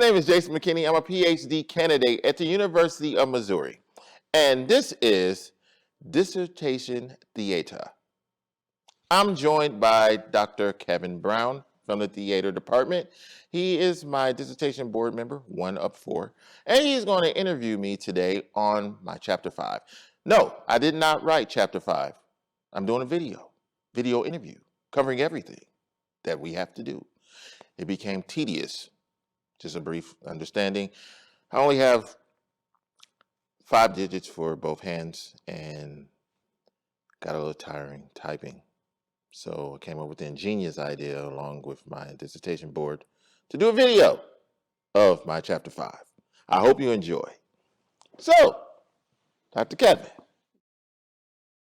name is Jason McKinney. I'm a PhD candidate at the University of Missouri. And this is Dissertation Theater. I'm joined by Dr. Kevin Brown from the theater department. He is my dissertation board member, 1 of 4, and he's going to interview me today on my chapter 5. No, I did not write chapter 5. I'm doing a video interview, covering everything that we have to do. It became tedious. Just a brief understanding. I only have 5 digits for both hands and got a little tiring typing. So I came up with the ingenious idea along with my dissertation board to do a video of my chapter 5. I hope you enjoy. So, Dr. Kevin.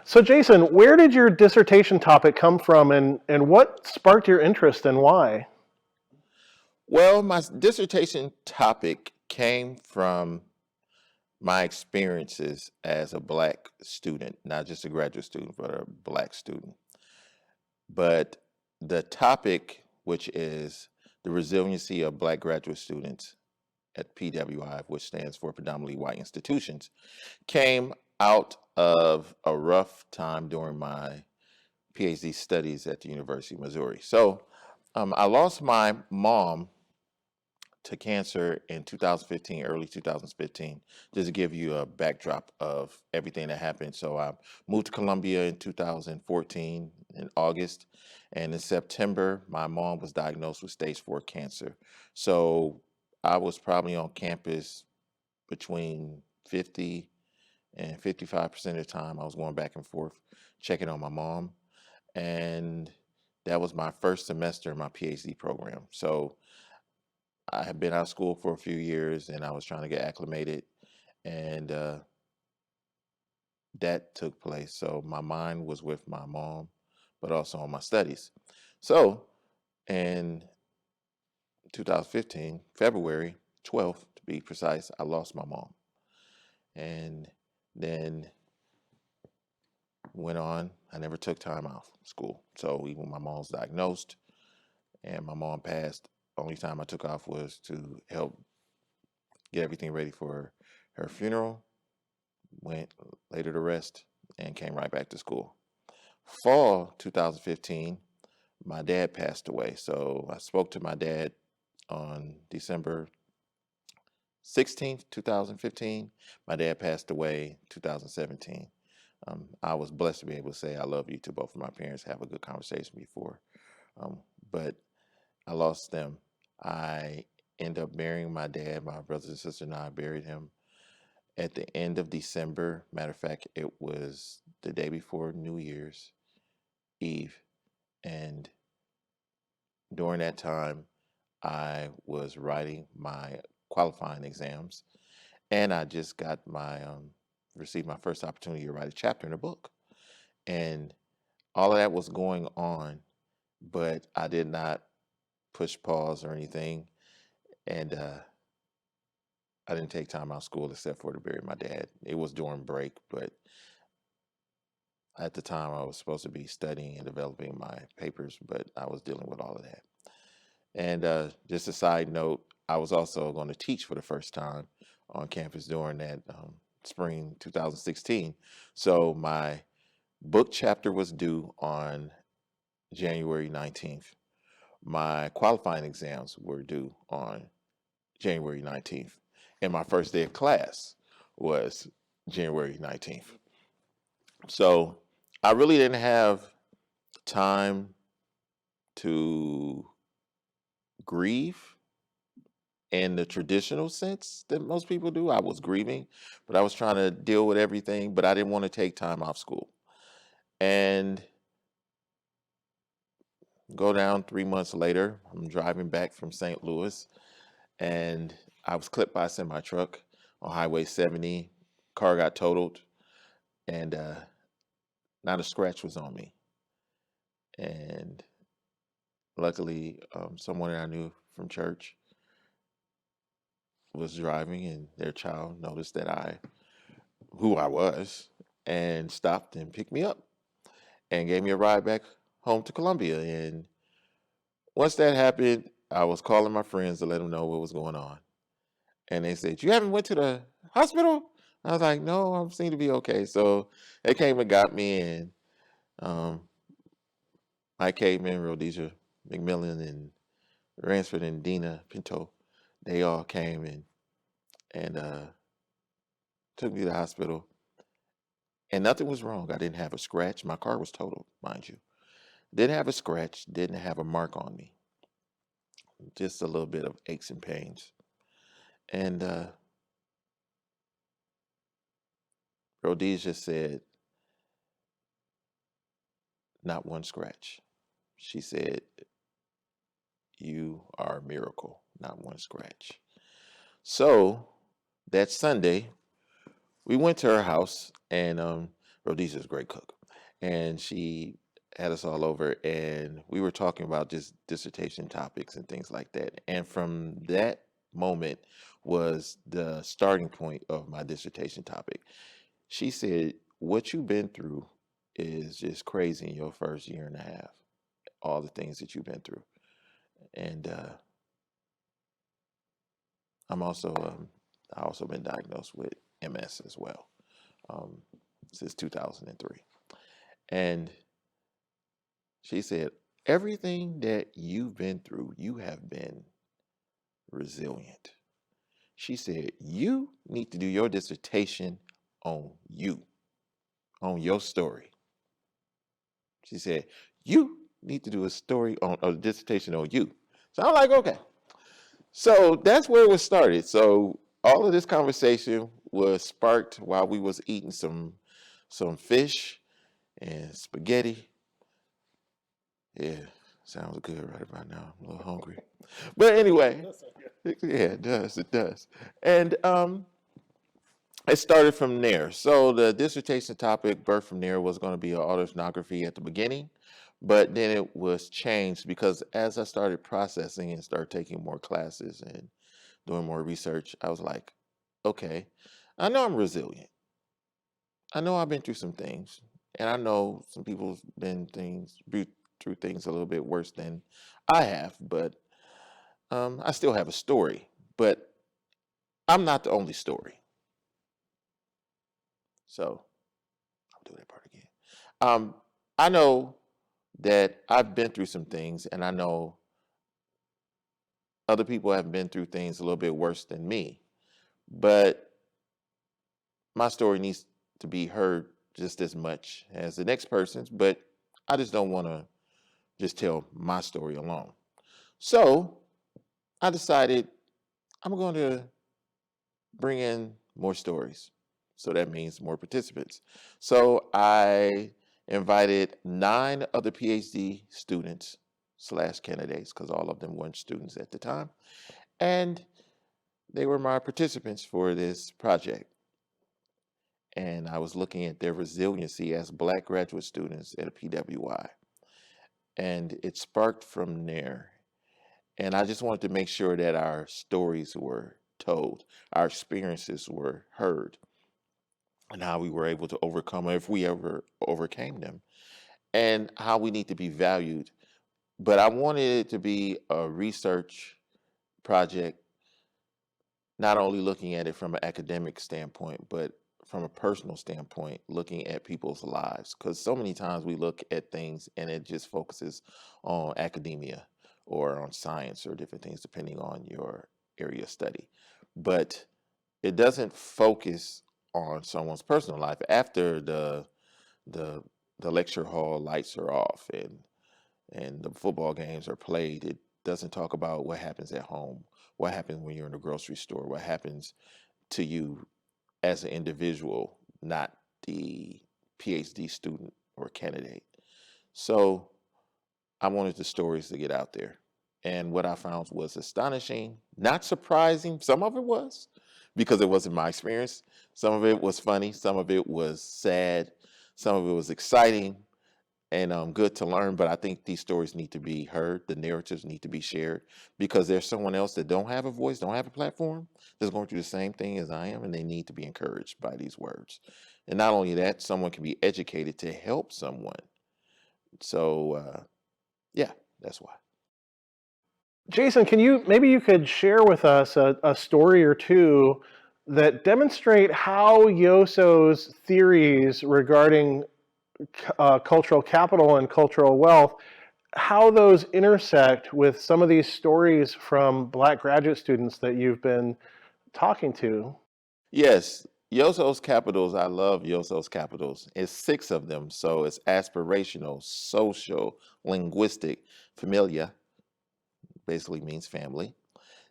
So Jason, where did your dissertation topic come from and what sparked your interest and why? Well, my dissertation topic came from my experiences as a Black student, not just a graduate student, but a Black student. But the topic, which is the resiliency of Black graduate students at PWI, which stands for predominantly white institutions, came out of a rough time during my PhD studies at the University of Missouri. So I lost my mom to cancer in 2015, early 2015, just to give you a backdrop of everything that happened. So I moved to Columbia in 2014 in August, and in September, my mom was diagnosed with stage 4 cancer. So I was probably on campus between 50 and 55% of the time. I was going back and forth, checking on my mom. And that was my first semester in my PhD program. So I had been out of school for a few years and I was trying to get acclimated, and that took place. So my mind was with my mom, but also on my studies. So in 2015, February 12th to be precise, I lost my mom. And then went on, I never took time off school. So even when my mom was diagnosed and my mom passed, only time I took off was to help get everything ready for her funeral, went later to rest, and came right back to school. Fall 2015, my dad passed away. So I spoke to my dad on December 16th, 2015. My dad passed away 2017. I was blessed to be able to say I love you to both of my parents, have a good conversation before. But I lost them. I ended up burying my dad. My brothers and sister and I buried him at the end of December. Matter of fact, it was the day before New Year's Eve. And during that time, I was writing my qualifying exams. And I just got received my first opportunity to write a chapter in a book. And all of that was going on, but I did not push pause or anything. And I didn't take time out of school except for to bury my dad. It was during break, but at the time I was supposed to be studying and developing my papers, but I was dealing with all of that. And just a side note, I was also going to teach for the first time on campus during that spring 2016. So my book chapter was due on January 19th. My qualifying exams were due on January 19th. And my first day of class was January 19th. So I really didn't have time to grieve in the traditional sense that most people do. I was grieving, but I was trying to deal with everything, but I didn't want to take time off school. And go down 3 months later, I'm driving back from St. Louis, and I was clipped by a semi truck on Highway 70. Car got totaled, and not a scratch was on me. And luckily, someone that I knew from church was driving, and their child noticed who I was, and stopped and picked me up and gave me a ride back home to Columbia. And once that happened, I was calling my friends to let them know what was going on. And they said, "You haven't went to the hospital?" I was like, "No, I seem to be okay." So they came and got me, and um, Mike Caveman, Rhodesia McMillan, and Ransford and Dina Pinto, they all came and took me to the hospital. And nothing was wrong. I didn't have a scratch. My car was totaled, mind you. Didn't have a scratch. Didn't have a mark on me. Just a little bit of aches and pains. And Rhodesia said, "Not one scratch." She said, "You are a miracle. Not one scratch." So that Sunday, we went to her house, and Rhodesia's a great cook, and she had us all over, and we were talking about just dissertation topics and things like that. And from that moment was the starting point of my dissertation topic. She said, "What you've been through is just crazy in your first year and a half. All the things that you've been through." And I'm also I also been diagnosed with MS as well, um, since 2003. And she said, "Everything that you've been through, you have been resilient." She said, "You need to do your dissertation on you, on your story." She said, "You need to do a story on a dissertation on you." So I'm like, okay. So that's where it was started. So all of this conversation was sparked while we was eating some fish and spaghetti. Yeah, sounds good right about now. I'm a little hungry. But anyway, yeah, it does. It does. And it started from there. So the dissertation topic birthed from there was going to be autoethnography at the beginning, but then it was changed because as I started processing and started taking more classes and doing more research, I was like, okay, I know I'm resilient. I know I've been through some things, and I know some people's been through things a little bit worse than I have, but I still have a story. But I'm not the only story. So I'll do that part again. Um, I know that I've been through some things, and I know other people have been through things a little bit worse than me. But my story needs to be heard just as much as the next person's. But I just don't want to just tell my story alone. So I decided I'm going to bring in more stories. So that means more participants. So I invited 9 other PhD students slash candidates, because all of them weren't students at the time. And they were my participants for this project. And I was looking at their resiliency as Black graduate students at a PWI. And it sparked from there. And I just wanted to make sure that our stories were told, our experiences were heard, and how we were able to overcome, if we ever overcame them, and how we need to be valued. But I wanted it to be a research project, not only looking at it from an academic standpoint, but from a personal standpoint, looking at people's lives. Because so many times we look at things and it just focuses on academia or on science or different things, depending on your area of study. But it doesn't focus on someone's personal life after the the lecture hall lights are off and the football games are played. It doesn't talk about what happens at home, what happens when you're in the grocery store, what happens to you as an individual, not the PhD student or candidate. So I wanted the stories to get out there. And what I found was astonishing, not surprising. Some of it was because it wasn't my experience. Some of it was funny. Some of it was sad. Some of it was exciting and good to learn. But I think these stories need to be heard. The narratives need to be shared because there's someone else that don't have a voice, don't have a platform, that's going through the same thing as I am, and they need to be encouraged by these words. And not only that, someone can be educated to help someone. So yeah, that's why. Jason, maybe you could share with us a story or two that demonstrate how Yosso's theories regarding cultural capital and cultural wealth, how those intersect with some of these stories from Black graduate students that you've been talking to. Yes, Yosso's capitals. I love Yosso's capitals. It's six of them. So it's aspirational, social, linguistic, familia, basically means family.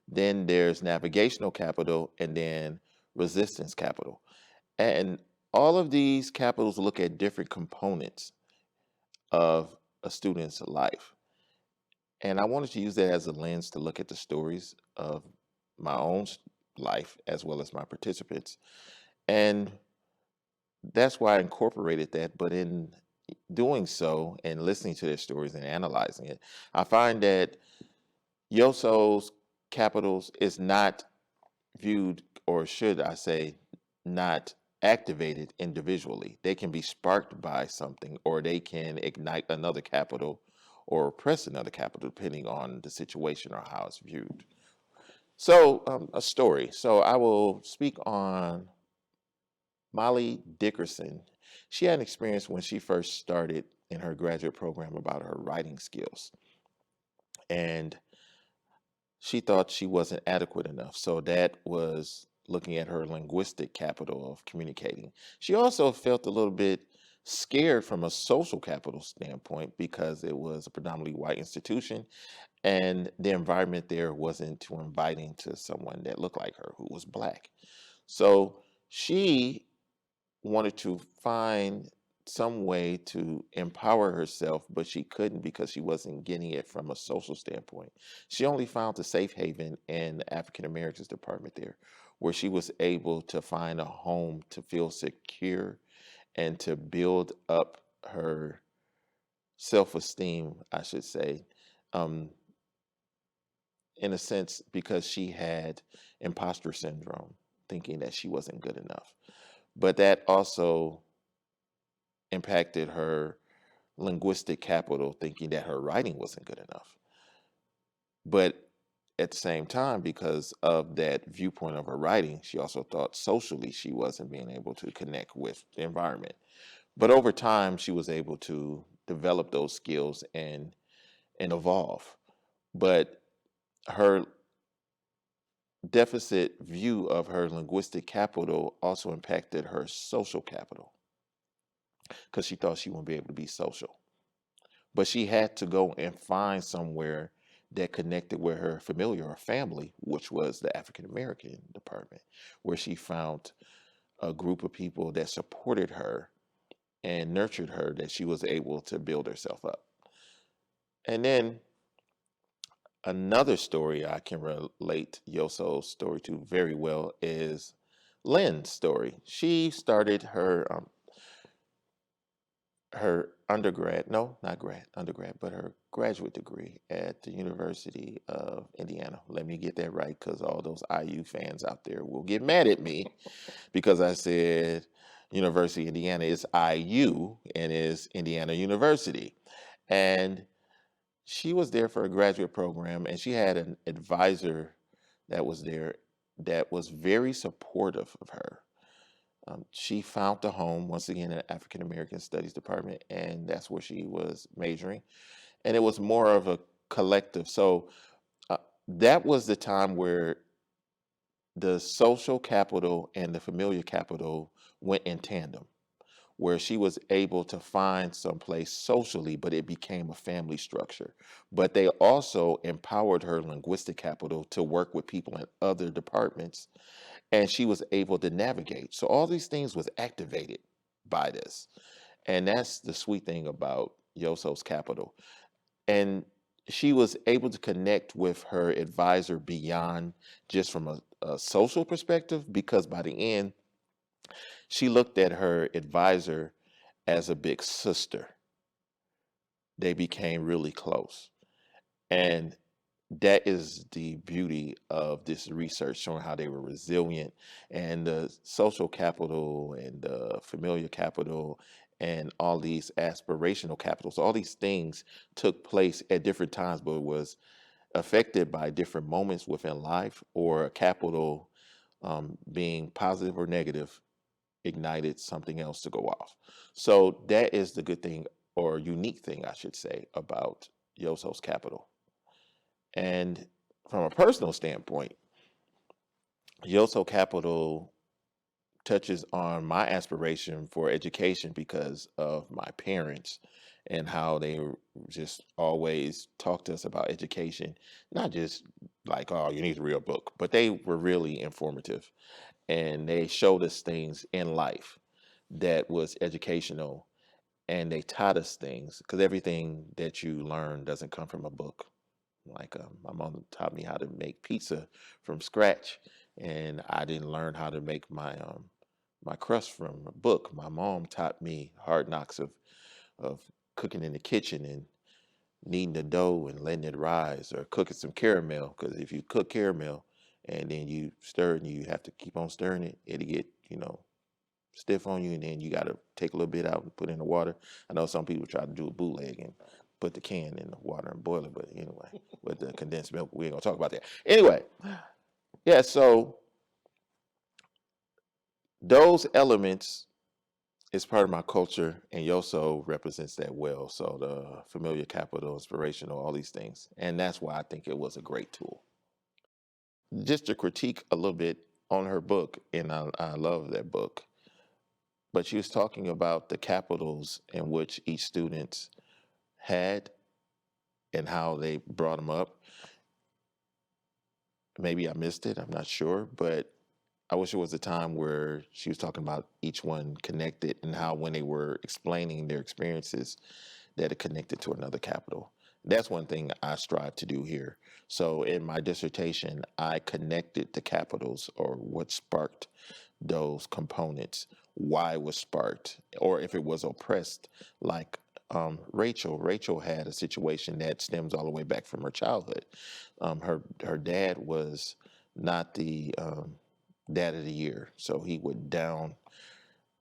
Then there's navigational capital, and then resistance capital. And all of these capitals look at different components of a student's life. And I wanted to use that as a lens to look at the stories of my own life as well as my participants. And that's why I incorporated that. But in doing so and listening to their stories and analyzing it, I find that Yosso's capitals is not viewed, or should I say, not activated individually. They can be sparked by something, or they can ignite another capital or oppress another capital, depending on the situation or how it's viewed. So, a story. So, I will speak on Molly Dickerson. She had an experience when she first started in her graduate program about her writing skills. And she thought she wasn't adequate enough. So that was looking at her linguistic capital of communicating. She also felt a little bit scared from a social capital standpoint because it was a predominantly white institution and the environment there wasn't too inviting to someone that looked like her who was black. So she wanted to find some way to empower herself, but she couldn't because she wasn't getting it from a social standpoint. She only found a safe haven in the African Americans department there, where she was able to find a home to feel secure and to build up her self esteem, I should say, um, in a sense, because she had imposter syndrome, thinking that she wasn't good enough. But that also impacted her linguistic capital, thinking that her writing wasn't good enough. But at the same time, because of that viewpoint of her writing, she also thought socially she wasn't being able to connect with the environment. But over time, she was able to develop those skills and evolve. But her deficit view of her linguistic capital also impacted her social capital because she thought she wouldn't be able to be social. But she had to go and find somewhere that connected with her familiar or family, which was the African American department, where she found a group of people that supported her and nurtured her, that she was able to build herself up. And then another story I can relate Yosso's story to very well is Lynn's story. She started her undergrad, no, not undergrad, but her graduate degree at the University of Indiana. Let me get that right because all those IU fans out there will get mad at me because I said University of Indiana is IU and is Indiana University. And she was there for a graduate program and she had an advisor that was there that was very supportive of her. She found a home once again in the African American Studies department, and that's where she was majoring. And it was more of a collective. So uh, that was the time where the social capital and the familiar capital went in tandem, where she was able to find some place socially, but it became a family structure. But they also empowered her linguistic capital to work with people in other departments and she was able to navigate. So all these things was activated by this. And that's the sweet thing about Yosso's Capital. And she was able to connect with her advisor beyond just from a social perspective, because by the end, she looked at her advisor as a big sister. They became really close. And that is the beauty of this research, showing how they were resilient and the social capital and the familiar capital and all these aspirational capitals. All these things took place at different times, but it was affected by different moments within life, or a capital being positive or negative ignited something else to go off. So that is the good thing, or unique thing, I should say, about Yosso's capital. And from a personal standpoint, Yosso Capital touches on my aspiration for education because of my parents and how they just always talk to us about education, not just like, oh, you need to read a book, but they were really informative, and they showed us things in life that was educational, and they taught us things, because everything that you learn doesn't come from a book. Like, my mom taught me how to make pizza from scratch, and I didn't learn how to make my crust from a book. My mom taught me hard knocks of cooking in the kitchen and kneading the dough and letting it rise, or cooking some caramel. Because if you cook caramel and then you stir it and you have to keep on stirring it, it'll get, stiff on you, and then you got to take a little bit out and put it in the water. I know some people try to do a bootleg and put the can in the water and boil it, but anyway, with the condensed milk, we ain't gonna talk about that. Anyway, yeah, so those elements is part of my culture, and Yoso represents that well. So the familiar, capital, inspirational, all these things, and that's why I think it was a great tool. Just to critique a little bit on her book, and I love that book, but she was talking about the capitals in which each student had and how they brought them up. Maybe I missed it, I'm not sure, but I wish it was a time where she was talking about each one connected, and how when they were explaining their experiences, that it connected to another capital. That's one thing I strive to do here. So in my dissertation, I connected the capitals, or what sparked those components, why it was sparked, or if it was oppressed, like Rachel. Rachel had a situation that stems all the way back from her childhood. Her dad was not the dad of the year, so he would down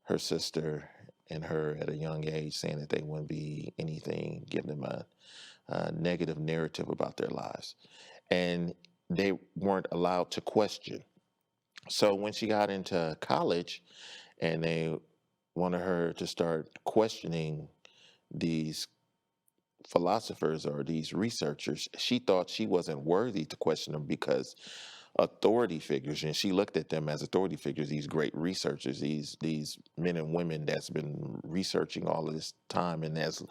her sister and her at a young age, saying that they wouldn't be anything, give them a negative narrative about their lives, and they weren't allowed to question. So when she got into college, and they wanted her to start questioning these philosophers or these researchers, she thought she wasn't worthy to question them, because authority figures, and she looked at them as authority figures, these great researchers, these men and women that's been researching all of this time and that's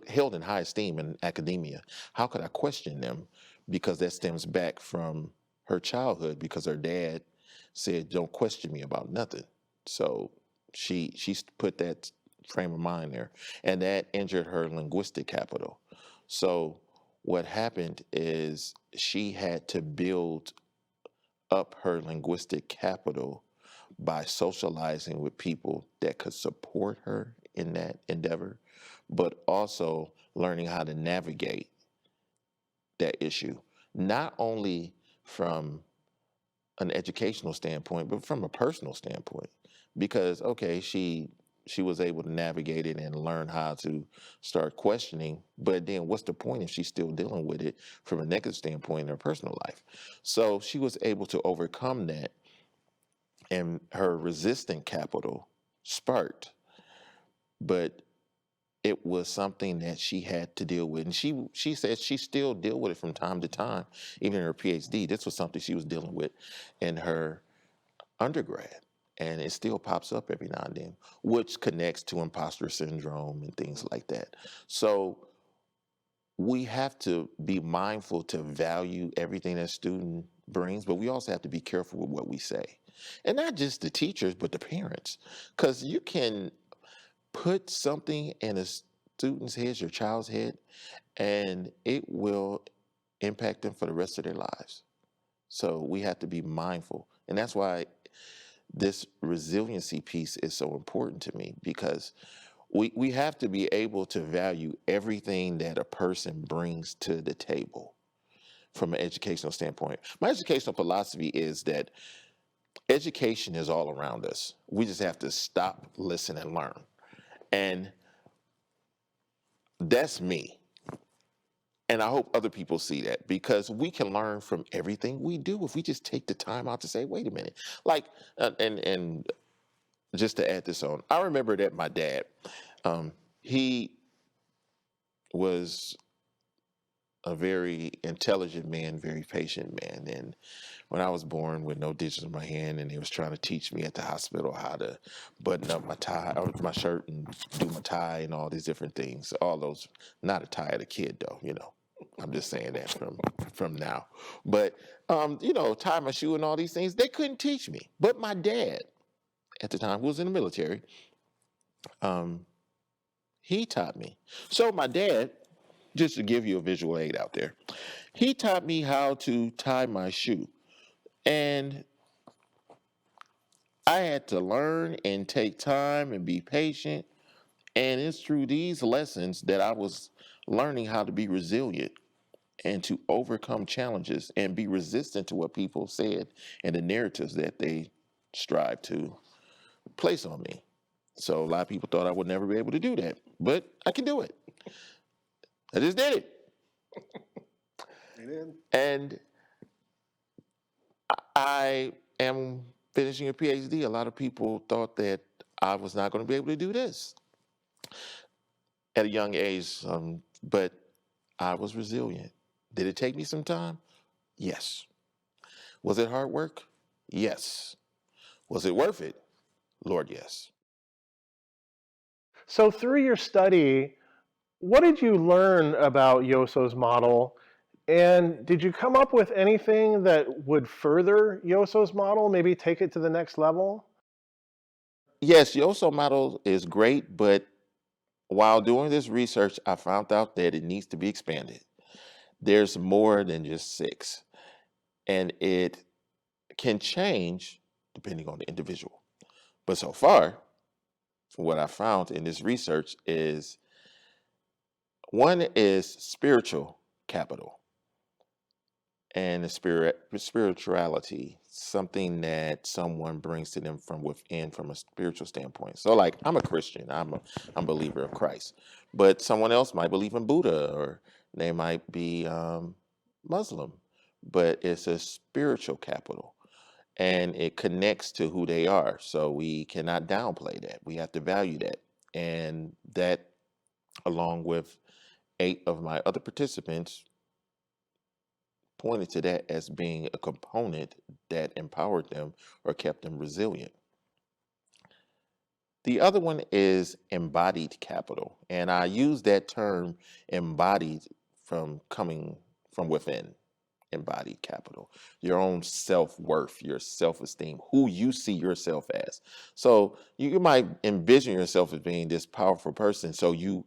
held in high esteem in academia. How could I question them? Because that stems back from her childhood, because her dad said, don't question me about nothing. So she put that frame of mind there, and that injured her linguistic capital. So what happened is she had to build up her linguistic capital by socializing with people that could support her in that endeavor, but also learning how to navigate that issue, not only from an educational standpoint, but from a personal standpoint. Because okay, she was able to navigate it and learn how to start questioning, but then what's the point if she's still dealing with it from a negative standpoint in her personal life? So she was able to overcome that, and her resistant capital sparked, but it was something that she had to deal with, and she said she still deal with it from time to time. Even in her PhD, this was something she was dealing with in her undergrad, and it still pops up every now and then, which connects to imposter syndrome and things like that. So we have to be mindful to value everything that student brings, but we also have to be careful with what we say, and not just the teachers but the parents, because you can put something in a student's head, your child's head, and it will impact them for the rest of their lives. So we have to be mindful, and that's why this resiliency piece is so important to me, because we have to be able to value everything that a person brings to the table from an educational standpoint. My educational philosophy is that education is all around us. We just have to stop, listen, and learn. And that's me. And I hope other people see that, because we can learn from everything we do if we just take the time out to say, wait a minute. Like, and just to add this on, I remember that my dad, he was a very intelligent man, very patient man. And when I was born with no digits in my hand, and he was trying to teach me at the hospital how to button up my tie, or my shirt, and do my tie, and all these different things. All those, not a tie at a kid though, you know. I'm just saying that from now. But you know, tie my shoe and all these things, they couldn't teach me. But my dad at the time, who was in the military, um, he taught me. So my dad, just to give you a visual aid out there, he taught me how to tie my shoe. And I had to learn and take time and be patient. And it's through these lessons that I was learning how to be resilient and to overcome challenges and be resistant to what people said and the narratives that they strive to place on me. So a lot of people thought I would never be able to do that, but I can do it. I just did it. You did. And I am finishing a PhD. A lot of people thought that I was not going to be able to do this at a young age, but I was resilient. Did it take me some time? Yes. Was it hard work? Yes. Was it worth it? Lord, yes. So through your study, what did you learn about Yosso's model? And did you come up with anything that would further Yosso's model, maybe take it to the next level? Yes, Yosso model is great, but while doing this research, I found out that it needs to be expanded. There's more than just six, and it can change depending on the individual. But so far, what I found in this research is one is spiritual capital, and the spirituality, something that someone brings to them from within from a spiritual standpoint. So like, I'm a Christian, I'm a believer of Christ, but someone else might believe in Buddha, or they might be Muslim, but it's a spiritual capital, and it connects to who they are. So we cannot downplay that. We have to value that. And that, along with 8 of my other participants, pointed to that as being a component that empowered them or kept them resilient. The other one is embodied capital. And I use that term embodied from coming from within. Embodied capital, your own self-worth, your self-esteem, who you see yourself as. So you might envision yourself as being this powerful person, so you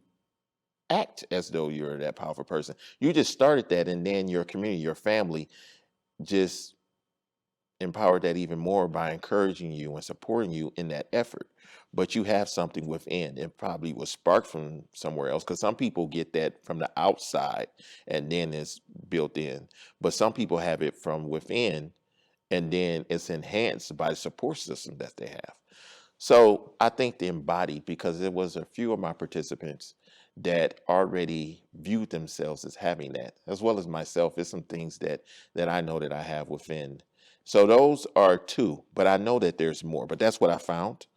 act as though you're that powerful person. You just started that, and then your community, your family, just empowered that even more by encouraging you and supporting you in that effort. But you have something within. It probably was sparked from somewhere else, because some people get that from the outside and then it's built in. But some people have it from within, and then it's enhanced by the support system that they have. So I think the embodied, because there was a few of my participants that already viewed themselves as having that, as well as myself. There's some things that I know that I have within. So those are 2, but I know that there's more. But that's what I found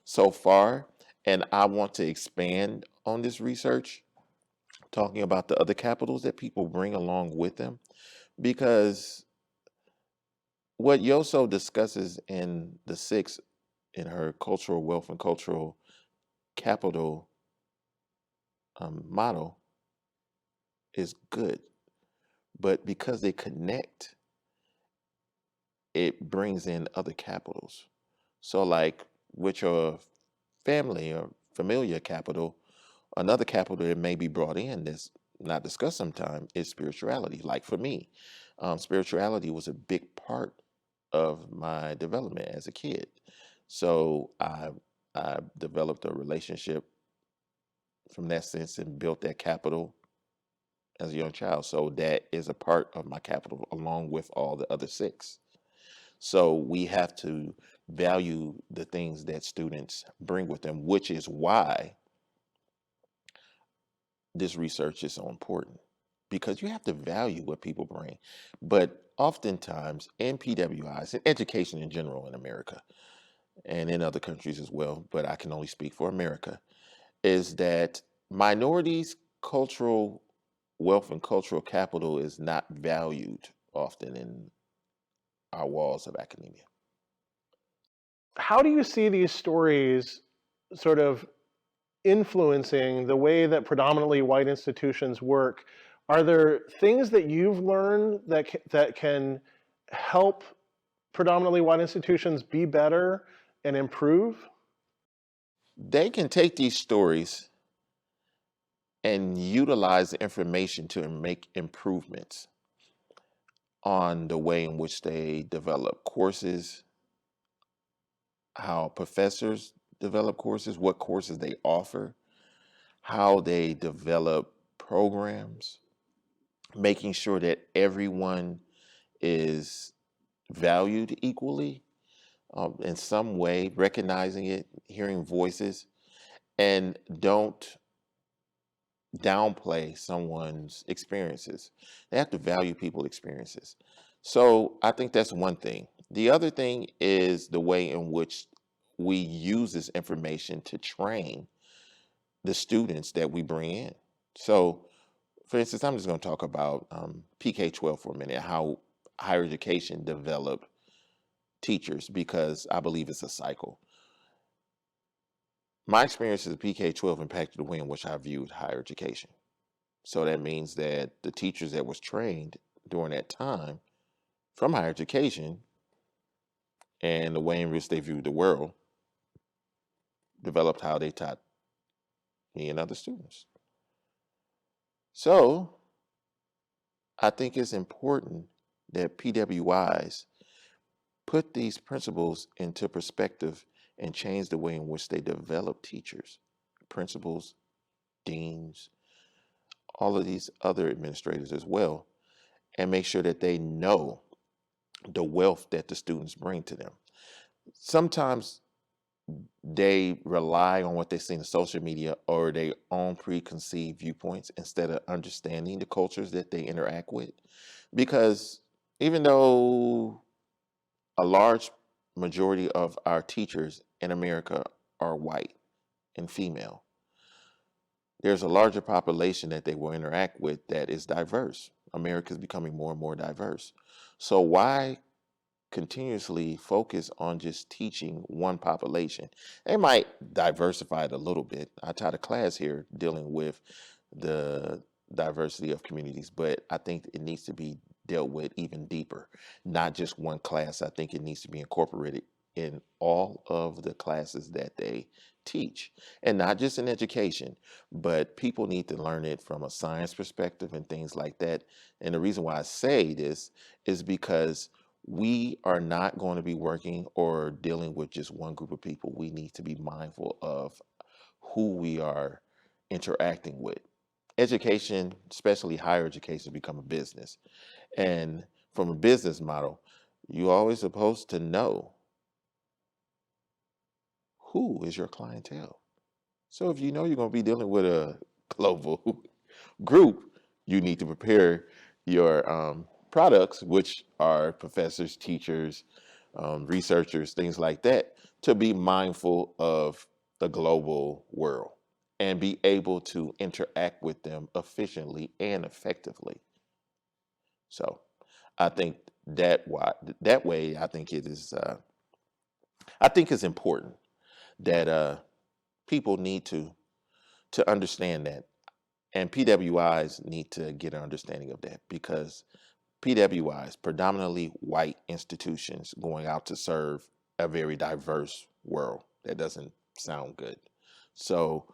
so far, and I want to expand on this research, talking about the other capitals that people bring along with them, because what Yoso discusses in the 6, in her cultural wealth and cultural capital model, is good, but because they connect, it brings in other capitals. So, like with your family or familiar capital, another capital that may be brought in that's not discussed sometimes is spirituality. Like for me, spirituality was a big part of my development as a kid. So I developed a relationship from that sense and built that capital as a young child. So that is a part of my capital along with all the other 6. So we have to value the things that students bring with them, which is why this research is so important. because you have to value what people bring. But oftentimes in PWIs, in education in general in America and in other countries as well, but I can only speak for America, is that minorities' cultural wealth and cultural capital is not valued often in our walls of academia. How do you see these stories sort of influencing the way that predominantly white institutions work? Are there things that you've learned that can help predominantly white institutions be better and improve? They can take these stories and utilize the information to make improvements on the way in which they develop courses, how professors develop courses, what courses they offer, how they develop programs, making sure that everyone is valued equally in some way, recognizing it, hearing voices, and don't downplay someone's experiences. They have to value people's experiences. So I think that's one thing. The other thing is the way in which we use this information to train the students that we bring in. So, for instance, I'm just going to talk about PK-12 for a minute, how higher education develop teachers, because I believe it's a cycle. My experience as a PK-12 impacted the way in which I viewed higher education. So that means that the teachers that was trained during that time from higher education and the way in which they viewed the world developed how they taught me and other students. So I think it's important that PWIs put these principles into perspective and change the way in which they develop teachers, principals, deans, all of these other administrators as well, and make sure that they know the wealth that the students bring to them. Sometimes they rely on what they see in social media or their own preconceived viewpoints instead of understanding the cultures that they interact with. Because even though a large majority of our teachers in America are white and female, there's a larger population that they will interact with that is diverse. America is becoming more and more diverse. So why continuously focus on just teaching one population? They might diversify it a little bit. I taught a class here dealing with the diversity of communities, but I think it needs to be dealt with even deeper. Not just one class. I think it needs to be incorporated in all of the classes that they teach, and not just in education, but people need to learn it from a science perspective and things like that. And the reason why I say this is because we are not going to be working or dealing with just one group of people. We need to be mindful of who we are interacting with. Education, especially higher education, become a business. And from a business model, you're always supposed to know who is your clientele. So if you know you're going to be dealing with a global group, you need to prepare your products, which are professors, teachers, researchers, things like that, to be mindful of the global world and be able to interact with them efficiently and effectively. So I think that way I think it is I think it's important that people need to understand that, and PWIs need to get an understanding of that, because PWIs, predominantly white institutions going out to serve a very diverse world. That doesn't sound good. So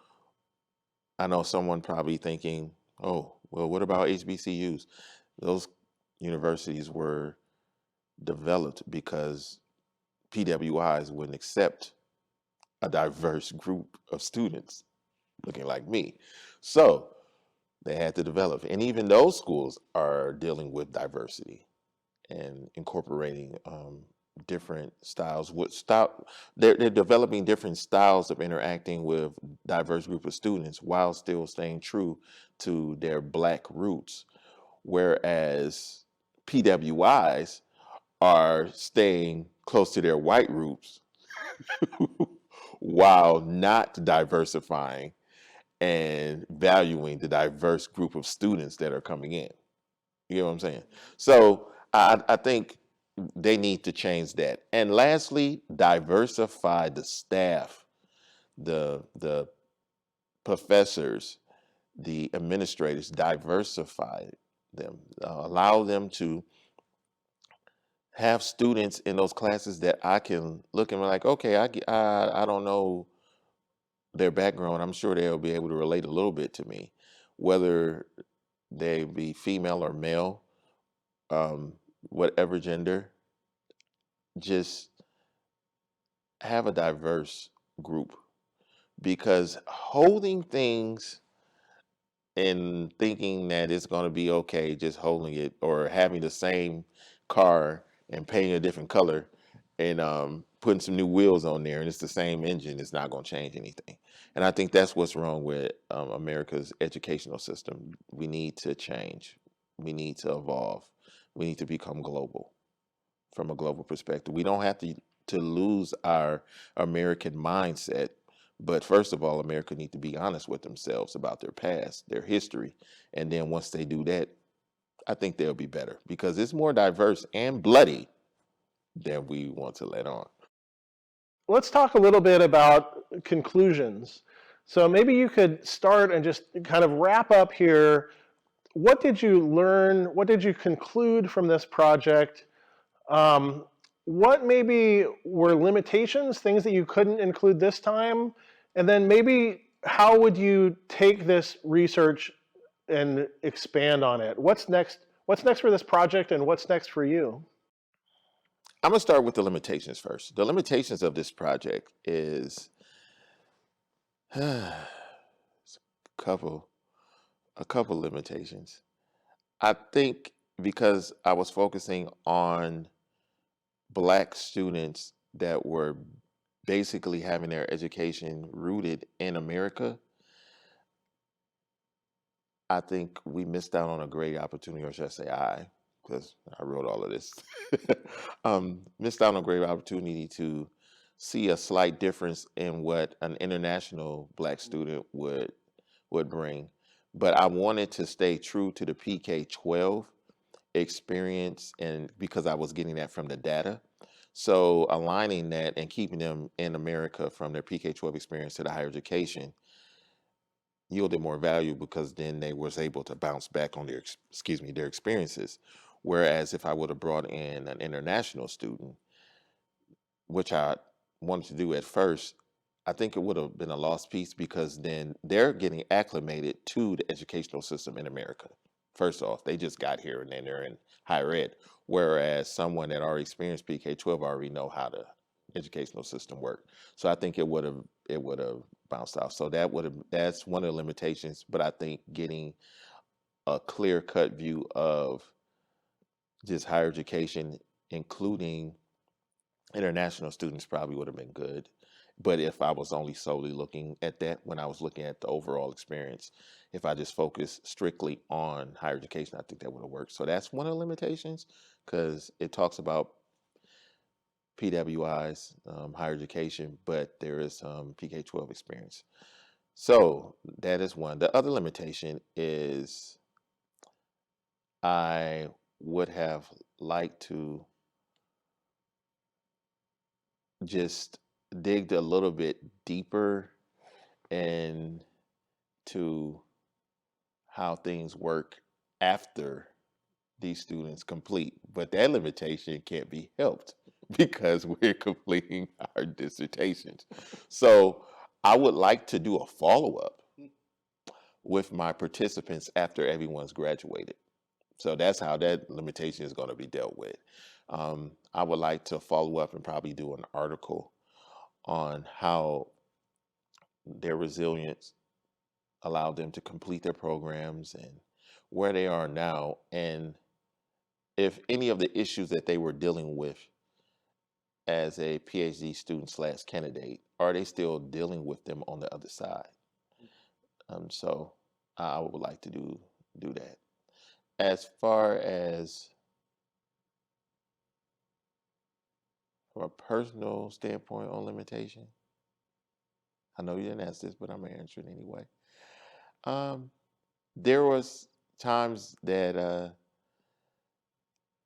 I know someone probably thinking, oh, well, what about HBCUs? Those universities were developed because PWIs wouldn't accept a diverse group of students looking like me. So they had to develop. And even those schools are dealing with diversity and incorporating different styles. They're developing different styles of interacting with diverse group of students while still staying true to their Black roots. whereas PWIs are staying close to their white roots while not diversifying and valuing the diverse group of students that are coming in. You know what I'm saying? So I think they need to change that. And lastly, diversify the staff, the professors, the administrators, diversify them, allow them to have students in those classes that I can look and be like, okay, I don't know their background. I'm sure they'll be able to relate a little bit to me, whether they be female or male, um, whatever gender. Just have a diverse group, because holding things and thinking that it's going to be okay just holding it, or having the same car and painting a different color and putting some new wheels on there and it's the same engine, is not going to change anything. And I think that's what's wrong with America's educational system. We need to change. We need to evolve. We need to become global, from a global perspective. We don't have to lose our American mindset. But first of all, America need to be honest with themselves about their past, their history. And then once they do that, I think they'll be better, because it's more diverse and bloody than we want to let on. Let's talk a little bit about conclusions. So maybe you could start and just kind of wrap up here. What did you learn? What did you conclude from this project? Um, what maybe were limitations, things that you couldn't include this time? And then maybe how would you take this research and expand on it? What's next? What's next for this project, and what's next for you? I'm gonna start with the limitations first. The limitations of this project is a couple a couple limitations. I think because I was focusing on Black students that were basically having their education rooted in America, I think we missed out on a great opportunity, or should I say because I wrote all of this, missed out on a great opportunity to see a slight difference in what an international Black student would bring. But I wanted to stay true to the PK-12 experience, and because I was getting that from the data. So aligning that and keeping them in America from their PK-12 experience to the higher education yielded more value, because then they was able to bounce back on their experiences. Whereas if I would have brought in an international student, which I wanted to do at first, I think it would have been a lost piece, because then they're getting acclimated to the educational system in America. First off, they just got here and then they're in higher ed. Whereas someone that already experienced PK-12 already know how the educational system worked. So I think it would have bounced off. So that's one of the limitations. But I think getting a clear cut view of just higher education, including international students, probably would have been good. But if I was only solely looking at that, when I was looking at the overall experience, if I just focused strictly on higher education, I think that would have worked. So that's one of the limitations, because it talks about PWIs, higher education, but there is some PK-12 experience. So that is one. The other limitation is I would have liked to just dig a little bit deeper into how things work after these students complete. But that limitation can't be helped because we're completing our dissertations. So I would like to do a follow-up with my participants after everyone's graduated. So that's how that limitation is going to be dealt with. I would like to follow up and probably do an article on how their resilience allowed them to complete their programs and where they are now, and if any of the issues that they were dealing with as a PhD student slash candidate, are they still dealing with them on the other side? So I would like to do that. as far as from a personal standpoint on limitation, I know you didn't ask this, but I'm gonna answer it anyway. Um, there was times that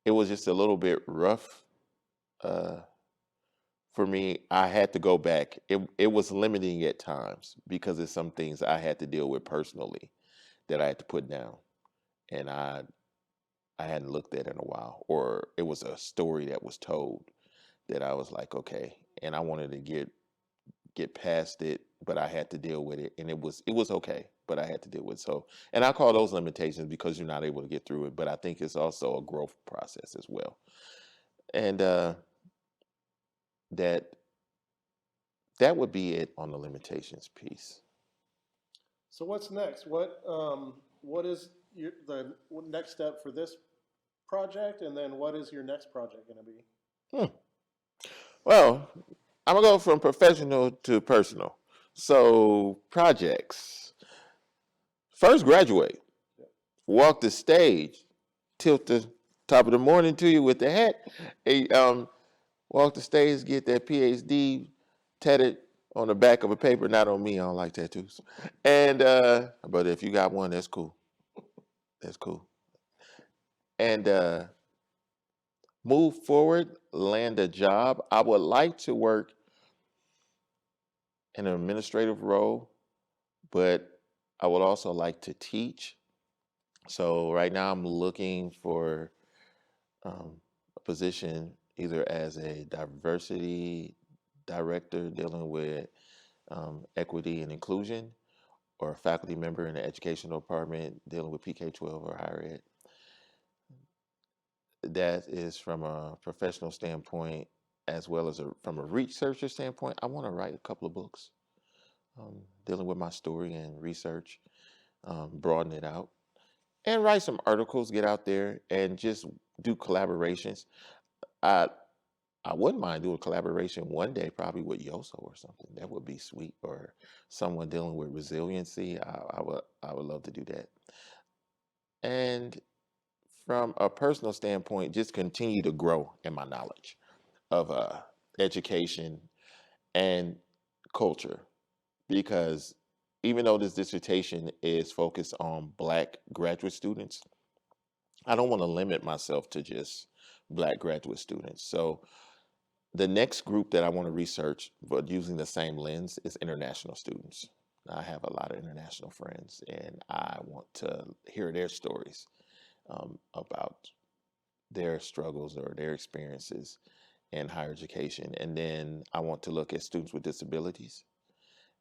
it was just a little bit rough uh, for me. I had to go back. It was limiting at times because of some things I had to deal with personally that I had to put down, and I hadn't looked at in a while, or it was a story that was told that I was like, okay, and I wanted to get past it, but I had to deal with it, and it was okay, but I had to deal with it. So, and I call those limitations because you're not able to get through it, but I think it's also a growth process as well, and that that would be it on the limitations piece. So what's next? What is the next step for this project, and then what is your next project going to be? Hmm. Well, I'm gonna go from professional to personal. So projects. First, graduate. Walk the stage. Tilt the top of the morning to you with the hat. Hey, walk the stage, get that PhD tatted on the back of a paper. Not on me. I don't like tattoos. And but if you got one, that's cool. That's cool. And move forward, land a job. I would like to work in an administrative role, but I would also like to teach. So right now I'm looking for a position either as a diversity director dealing with equity and inclusion, or a faculty member in the educational department dealing with PK-12 or higher ed. That is from a professional standpoint, as well as from a researcher standpoint. I want to write a couple of books dealing with my story and research, broaden it out, and write some articles, get out there, and just do collaborations. I I wouldn't mind doing a collaboration one day, probably with Yosso or something. That would be sweet. Or someone dealing with resiliency. I would love to do that. And from a personal standpoint, just continue to grow in my knowledge of education and culture. Because even though this dissertation is focused on Black graduate students, I don't want to limit myself to just Black graduate students. So the next group that I want to research, but using the same lens, is international students. I have a lot of international friends, and I want to hear their stories about their struggles or their experiences in higher education. And then I want to look at students with disabilities,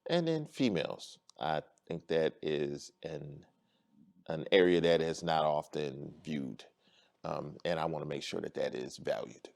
and then females. I think that is an area that is not often viewed, and I want to make sure that that is valued.